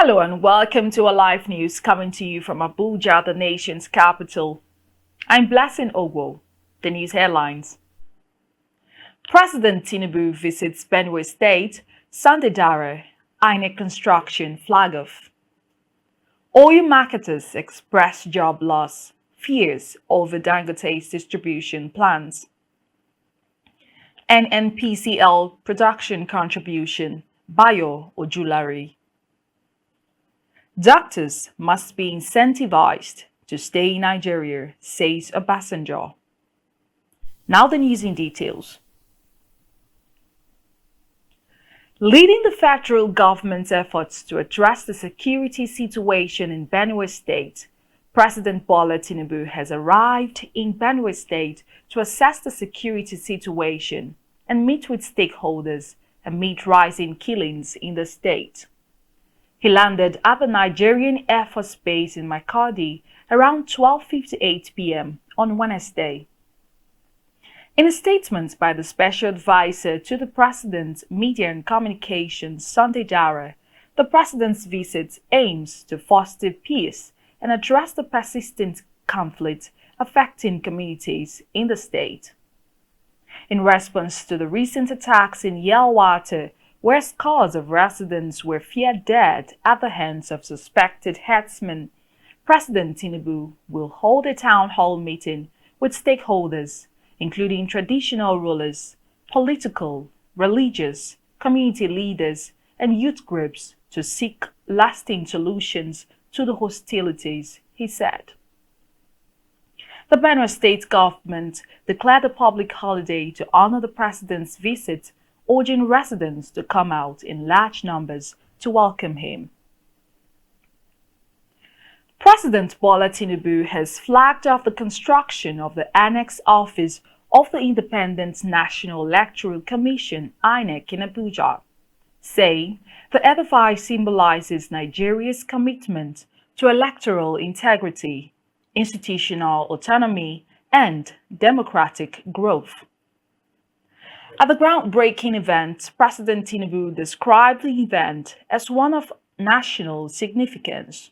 Hello and welcome to our live news coming to you from Abuja, the nation's capital. I'm Blessing Ogwo. The news headlines. President Tinubu visits Benue State, Sunday Dara, INEC construction flag off. Oil marketers express job loss, fears over Dangote's distribution plans. NNPCL production contribution, Bayo Ojulari. Doctors must be incentivized to stay in Nigeria, says Obasanjo. Now the news in details. Leading the federal government's efforts to address the security situation in Benue State, President Bola Tinubu has arrived in Benue State to assess the security situation and meet with stakeholders amid rising killings in the state. He landed at the Nigerian Air Force Base in Makurdi around 12:58 p.m. on Wednesday. In a statement by the Special Advisor to the President, Media and Communications, Sunday Dara, the President's visit aims to foster peace and address the persistent conflict affecting communities in the state. In response to the recent attacks in Yelwata, where scores of residents were feared dead at the hands of suspected herdsmen, President Tinubu will hold a town hall meeting with stakeholders, including traditional rulers, political, religious, community leaders, and youth groups to seek lasting solutions to the hostilities, he said. The Benue State government declared a public holiday to honor the president's visit, urging residents to come out in large numbers to welcome him. President Bola Tinubu has flagged off the construction of the Annex Office of the Independent National Electoral Commission, INEC, in Abuja, saying the edifice symbolizes Nigeria's commitment to electoral integrity, institutional autonomy, and democratic growth. At the groundbreaking event, President Tinubu described the event as one of national significance.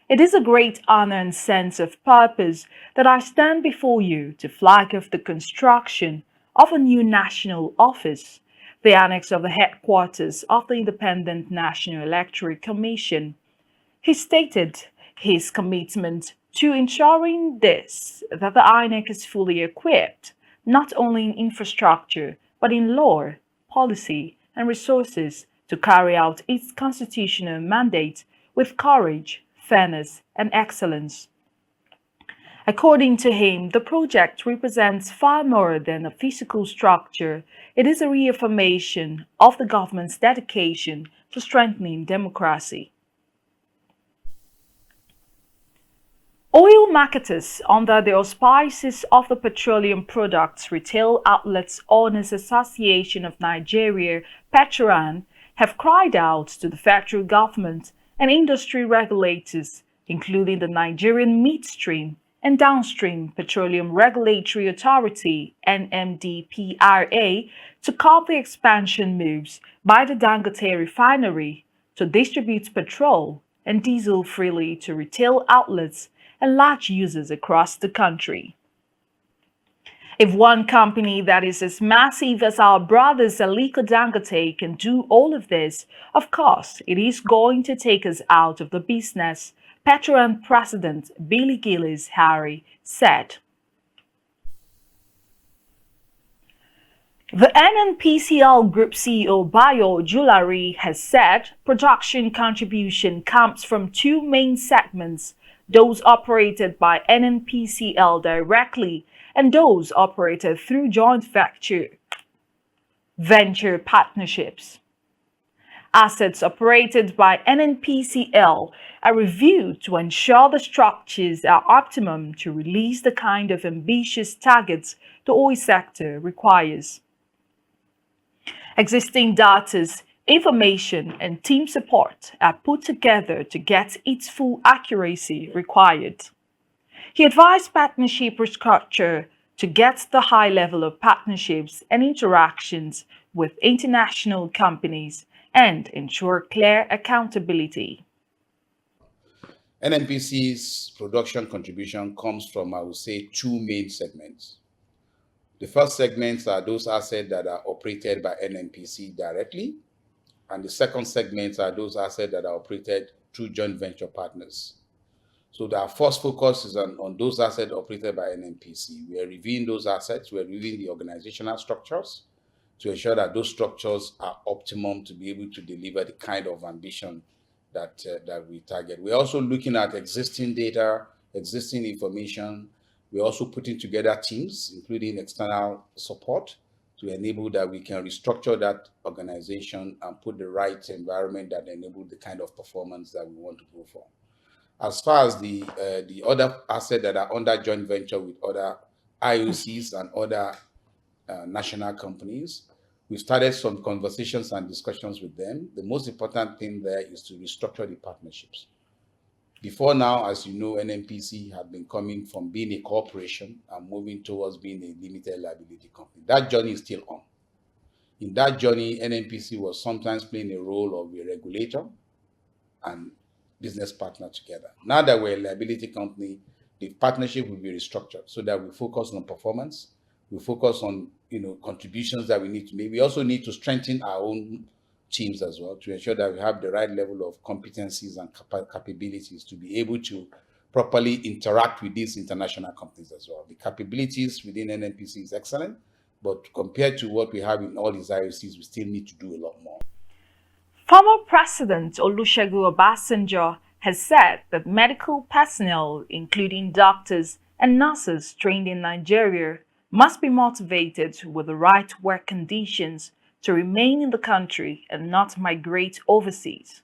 It is a great honor and sense of purpose that I stand before you to flag off the construction of a new national office, the annex of the headquarters of the Independent National Electoral Commission. He stated his commitment to ensuring that the INEC is fully equipped, not only in infrastructure, but in law, policy, and resources to carry out its constitutional mandate with courage, fairness, and excellence. According to him, the project represents far more than a physical structure. It is a reaffirmation of the government's dedication to strengthening democracy. Oil marketers, under the auspices of the Petroleum Products Retail Outlets Owners Association of Nigeria, Petran, have cried out to the federal government and industry regulators, including the Nigerian Midstream and Downstream Petroleum Regulatory Authority, NMDPRA, to curb the expansion moves by the Dangote refinery to distribute petrol and diesel freely to retail outlets and large users across the country. If one company that is as massive as our brothers Aliko Dangote can do all of this, of course, it is going to take us out of the business, Petran President Billy Gillis Harry said. The NNPCL Group CEO Bayo Ojulari has said production contribution comes from two main segments, those operated by NNPCL directly and those operated through joint venture partnerships. Assets operated by NNPCL are reviewed to ensure the structures are optimum to release the kind of ambitious targets the oil sector requires. Existing data, information, and team support are put together to get its full accuracy required. He advised partnership restructure to get the high level of partnerships and interactions with international companies and ensure clear accountability. NNPC's production contribution comes from, I would say, two main segments. The first segments are those assets that are operated by NNPC directly, and the second segments are those assets that are operated through joint venture partners. So our first focus is on those assets operated by NNPC. We are reviewing those assets, we are reviewing the organizational structures to ensure that those structures are optimum to be able to deliver the kind of ambition that we target. We're also looking at existing data, existing information. We're also putting together teams, including external support, to enable that we can restructure that organization and put the right environment that enable the kind of performance that we want to go for. As far as the other assets that are under joint venture with other IOCs and other national companies, we started some conversations and discussions with them. The most important thing there is to restructure the partnerships. Before now, as you know, NNPC had been coming from being a corporation and moving towards being a limited liability company. That journey is still on. In that journey, NNPC was sometimes playing a role of a regulator and business partner together. Now that we're a liability company, the partnership will be restructured so that we focus on performance, we focus on contributions that we need to make. We also need to strengthen our own teams as well to ensure that we have the right level of competencies and capabilities to be able to properly interact with these international companies as well. The capabilities within NNPC is excellent, but compared to what we have in all these IOCs, we still need to do a lot more. Former President Olusegun Obasanjo has said that medical personnel, including doctors and nurses trained in Nigeria, must be motivated with the right work conditions to remain in the country and not migrate overseas.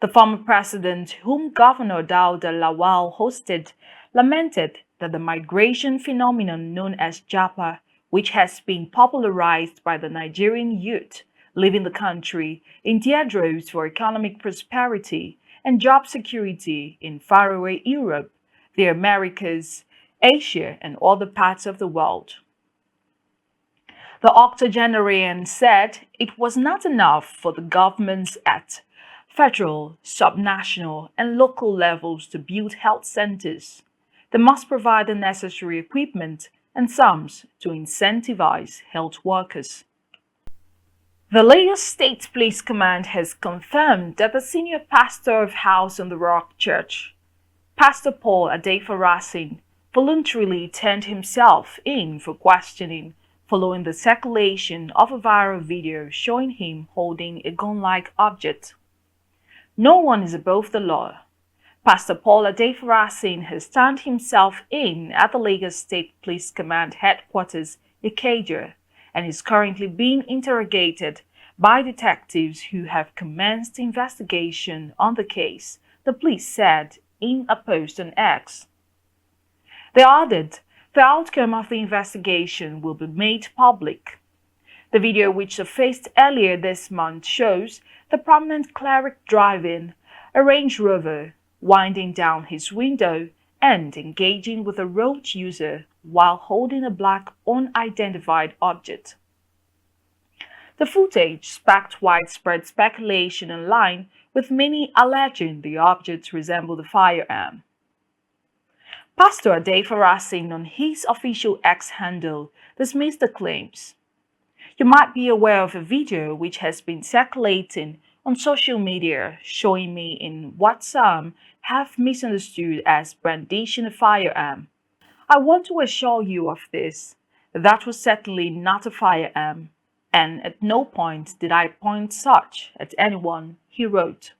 The former president, whom Governor Dauda Lawal hosted, lamented that the migration phenomenon known as Japa, which has been popularized by the Nigerian youth leaving the country in their droves for economic prosperity and job security in faraway Europe, the Americas, Asia, and other parts of the world. The octogenarian said it was not enough for the governments at federal, subnational, and local levels to build health centers. They must provide the necessary equipment and sums to incentivize health workers. The Lagos State Police Command has confirmed that the senior pastor of House on the Rock Church, Pastor Paul Adefarasin, voluntarily turned himself in for questioning following the circulation of a viral video showing him holding a gun-like object. No one is above the law. Pastor Paul Adefarasin has turned himself in at the Lagos State Police Command headquarters, Ikeja, and is currently being interrogated by detectives who have commenced investigation on the case, the police said in a post on X. They added the outcome of the investigation will be made public. The video, which surfaced earlier this month, shows the prominent cleric driving a Range Rover, winding down his window and engaging with a road user while holding a black unidentified object. The footage sparked widespread speculation online, with many alleging the object resembled a firearm. Pastor Adefarasin on his official X handle dismissed the claims. You might be aware of a video which has been circulating on social media showing me in what some have misunderstood as brandishing a firearm. I want to assure you of this. That was certainly not a firearm, and at no point did I point such at anyone, he wrote.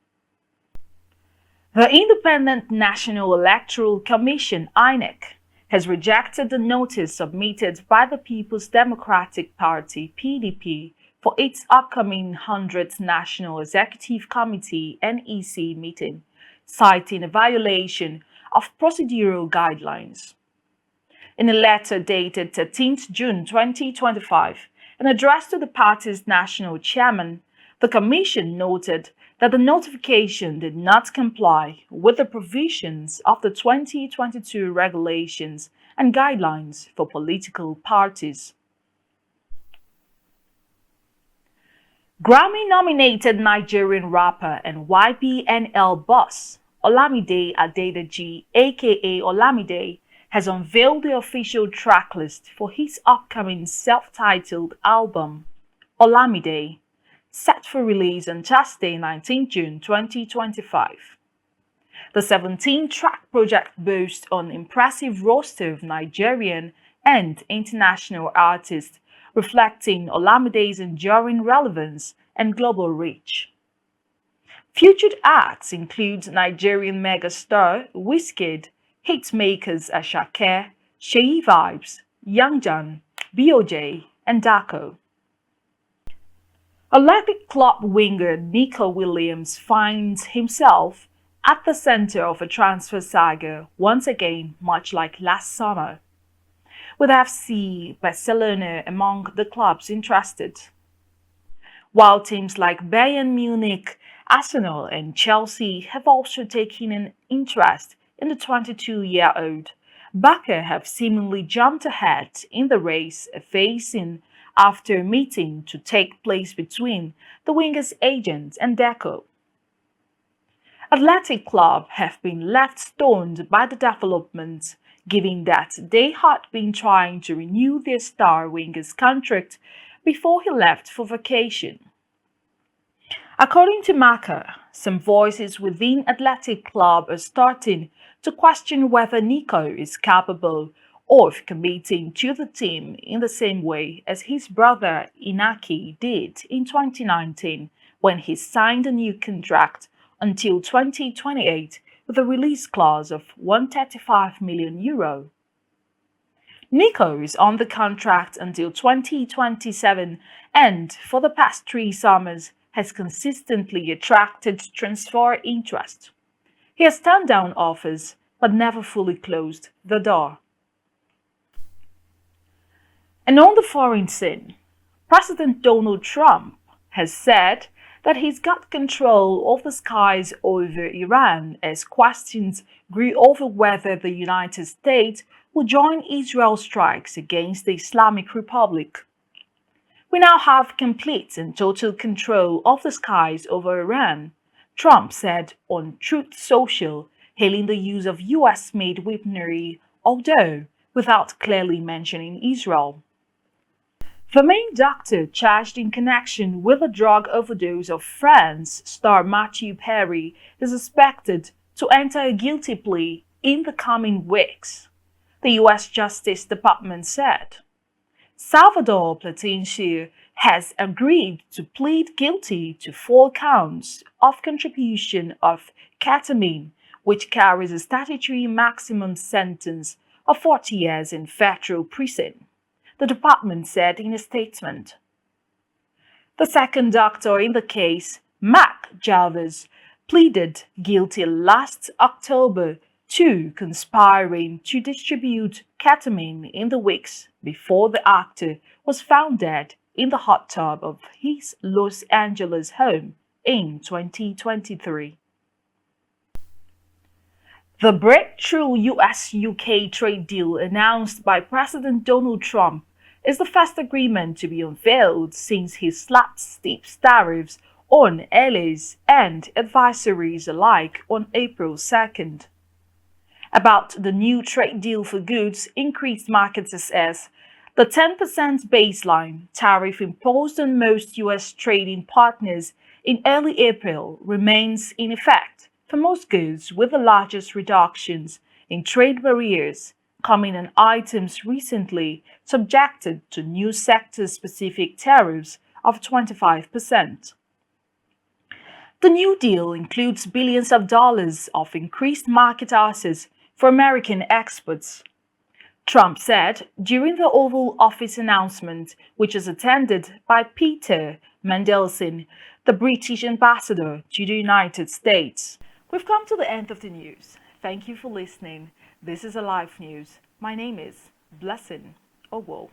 The Independent National Electoral Commission, INEC, has rejected the notice submitted by the People's Democratic Party, PDP, for its upcoming 100th National Executive Committee, NEC, meeting, citing a violation of procedural guidelines. In a letter dated 13th June 2025, and addressed to the party's national chairman, the Commission noted that the notification did not comply with the provisions of the 2022 regulations and guidelines for political parties. Grammy-nominated Nigerian rapper and YBNL boss Olamide Adedeji, aka Olamide, has unveiled the official tracklist for his upcoming self-titled album, Olamide, set for release on Thursday, 19 June 2025. The 17-track project boasts an impressive roster of Nigerian and international artists, reflecting Olamide's enduring relevance and global reach. Featured acts include Nigerian megastar Wizkid, hitmakers Asake, Seyi Vibes, Young John, BOJ, and Daco. Athletic Club winger Nico Williams finds himself at the center of a transfer saga once again, much like last summer, with FC Barcelona among the clubs interested. While teams like Bayern Munich, Arsenal, and Chelsea have also taken an interest in the 22-year-old, Barca have seemingly jumped ahead in the race facing after a meeting to take place between the winger's agent and Deco. Athletic Club have been left stunned by the developments, given that they had been trying to renew their star winger's contract before he left for vacation. According to Marca, some voices within Athletic Club are starting to question whether Nico is capable of committing to the team in the same way as his brother Inaki did in 2019 when he signed a new contract until 2028 with a release clause of €135 million. Nico is on the contract until 2027 and, for the past 3 summers, has consistently attracted transfer interest. He has turned down offers but never fully closed the door. And on the foreign scene, President Donald Trump has said that he's got control of the skies over Iran as questions grew over whether the United States will join Israel's strikes against the Islamic Republic. We now have complete and total control of the skies over Iran, Trump said on Truth Social, hailing the use of US-made weaponry, although without clearly mentioning Israel. The main doctor charged in connection with the drug overdose of France star Matthew Perry is expected to enter a guilty plea in the coming weeks, the U.S. Justice Department said. Salvador Platencia has agreed to plead guilty to 4 counts of contribution of ketamine, which carries a statutory maximum sentence of 40 years in federal prison, the department said in a statement. The second doctor in the case, Mac Jarvis, pleaded guilty last October to conspiring to distribute ketamine in the weeks before the actor was found dead in the hot tub of his Los Angeles home in 2023. The breakthrough US-UK trade deal announced by President Donald Trump is the first agreement to be unveiled since he slapped steep tariffs on allies and adversaries alike on April 2nd. About the new trade deal for goods, increased market access, the 10% baseline tariff imposed on most U.S. trading partners in early April remains in effect for most goods, with the largest reductions in trade barriers coming on items recently subjected to new sector-specific tariffs of 25%. The new deal includes billions of dollars of increased market access for American exports, Trump said during the Oval Office announcement, which was attended by Peter Mandelson, the British ambassador to the United States. We've come to the end of the news. Thank you for listening. This is Alive News. My name is Blessing Owo.